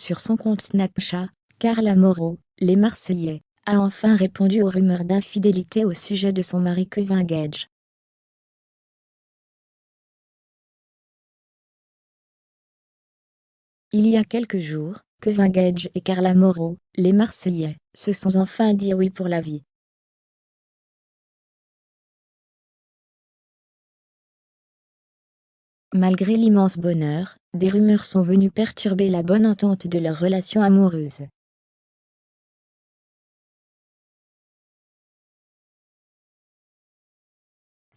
Sur son compte Snapchat, Carla Moreau, les Marseillais, a enfin répondu aux rumeurs d'infidélité au sujet de son mari Kevin Gage. Il y a quelques jours, Kevin Gage et Carla Moreau, les Marseillais, se sont enfin dit oui pour la vie. Malgré l'immense bonheur, des rumeurs sont venues perturber la bonne entente de leur relation amoureuse.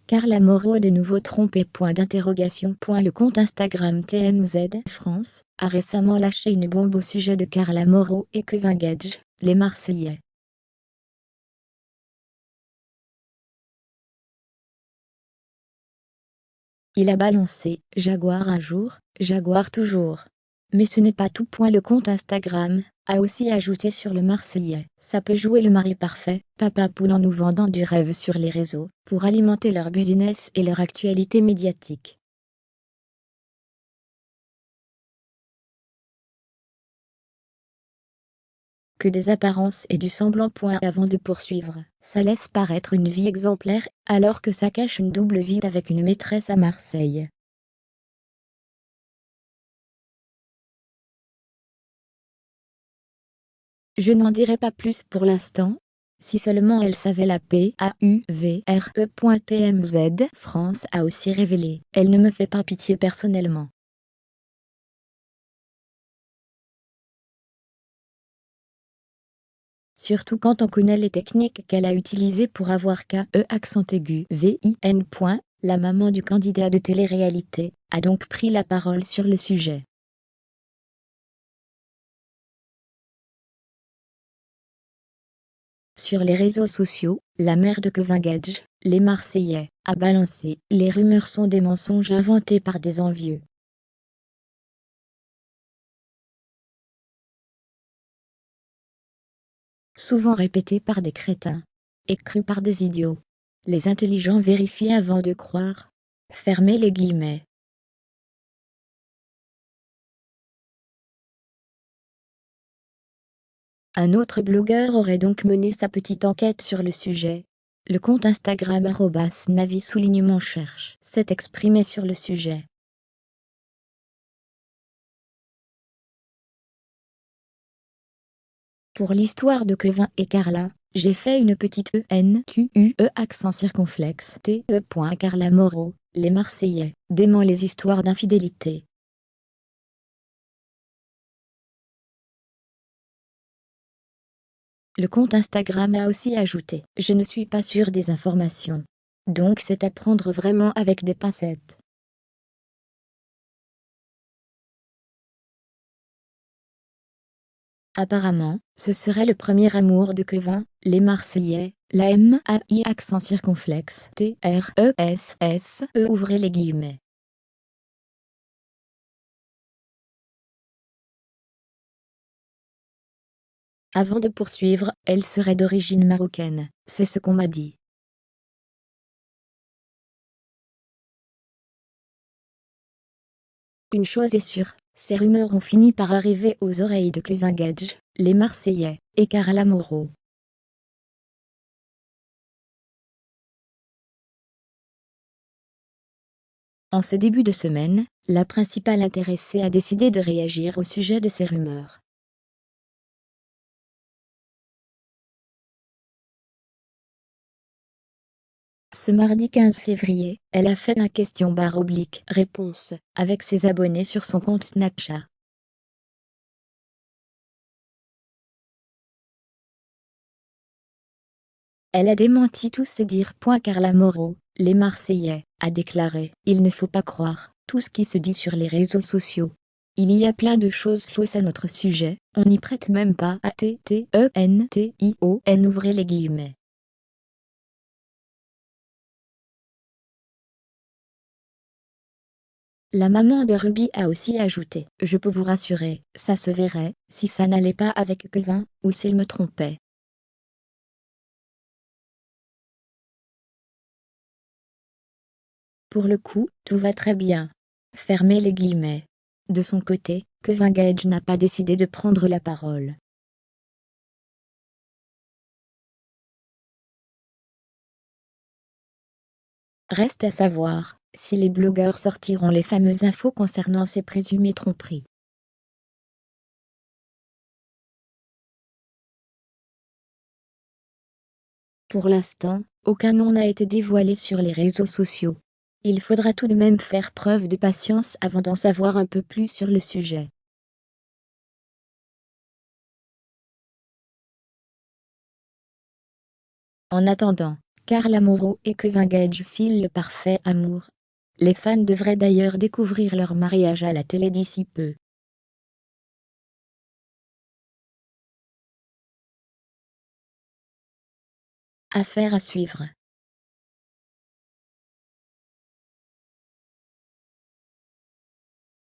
Carla Moreau de nouveau trompée. Le compte Instagram TMZ France a récemment lâché une bombe au sujet de Carla Moreau et Kevin Gage, les Marseillais. Il a balancé « Jaguar un jour, Jaguar toujours ». Mais ce n'est pas tout. Le compte Instagram a aussi ajouté sur le Marseillais « Ça peut jouer le mari parfait, papa poule en nous vendant du rêve sur les réseaux, pour alimenter leur business et leur actualité médiatique. » Que des apparences et du semblant. Avant de poursuivre, ça laisse paraître une vie exemplaire, alors que ça cache une double vie avec une maîtresse à Marseille. Je n'en dirai pas plus pour l'instant. Si seulement elle savait. La PAUVRE.TMZ France a aussi révélé « Elle ne me fait pas pitié personnellement ». Surtout quand on connaît les techniques qu'elle a utilisées pour avoir KE. La maman du candidat de télé-réalité a donc pris la parole sur le sujet. Sur les réseaux sociaux, la mère de Kevin Gage, les Marseillais, a balancé « Les rumeurs sont des mensonges inventés par des envieux ». Souvent répétés par des crétins et crus par des idiots. Les intelligents vérifient avant de croire. Fermez les guillemets. Un autre blogueur aurait donc mené sa petite enquête sur le sujet. Le compte Instagram @navi _ s'est exprimé sur le sujet. Pour l'histoire de Kevin et Carla, j'ai fait une petite ENQUE accent circonflexe TE. Carla Moreau, les Marseillais, dément les histoires d'infidélité. Le compte Instagram a aussi ajouté « Je ne suis pas sûr des informations. Donc c'est à prendre vraiment avec des pincettes. » Apparemment, ce serait le premier amour de Kevin, les Marseillais, la MAI accent circonflexe TRESSE ouvrez les guillemets. Avant de poursuivre, elle serait d'origine marocaine, c'est ce qu'on m'a dit. Une chose est sûre, ces rumeurs ont fini par arriver aux oreilles de Kevin Gage, les Marseillais, et Carla Moreau. En ce début de semaine, la principale intéressée a décidé de réagir au sujet de ces rumeurs. Ce mardi 15 février, elle a fait un question-réponse avec ses abonnés sur son compte Snapchat. Elle a démenti tous ces dires. Carla Moreau, les Marseillais, a déclaré « Il ne faut pas croire tout ce qui se dit sur les réseaux sociaux. Il y a plein de choses fausses à notre sujet, on n'y prête même pas attention ouvrez les guillemets. » La maman de Ruby a aussi ajouté « Je peux vous rassurer, ça se verrait, si ça n'allait pas avec Kevin, ou s'il me trompait. » Pour le coup, tout va très bien. Fermez les guillemets. De son côté, Kevin Gage n'a pas décidé de prendre la parole. Reste à savoir si les blogueurs sortiront les fameuses infos concernant ces présumées tromperies. Pour l'instant, aucun nom n'a été dévoilé sur les réseaux sociaux. Il faudra tout de même faire preuve de patience avant d'en savoir un peu plus sur le sujet. En attendant, Carla Mauro et Kevin Gage filent le parfait amour. Les fans devraient d'ailleurs découvrir leur mariage à la télé d'ici peu. Affaire à suivre.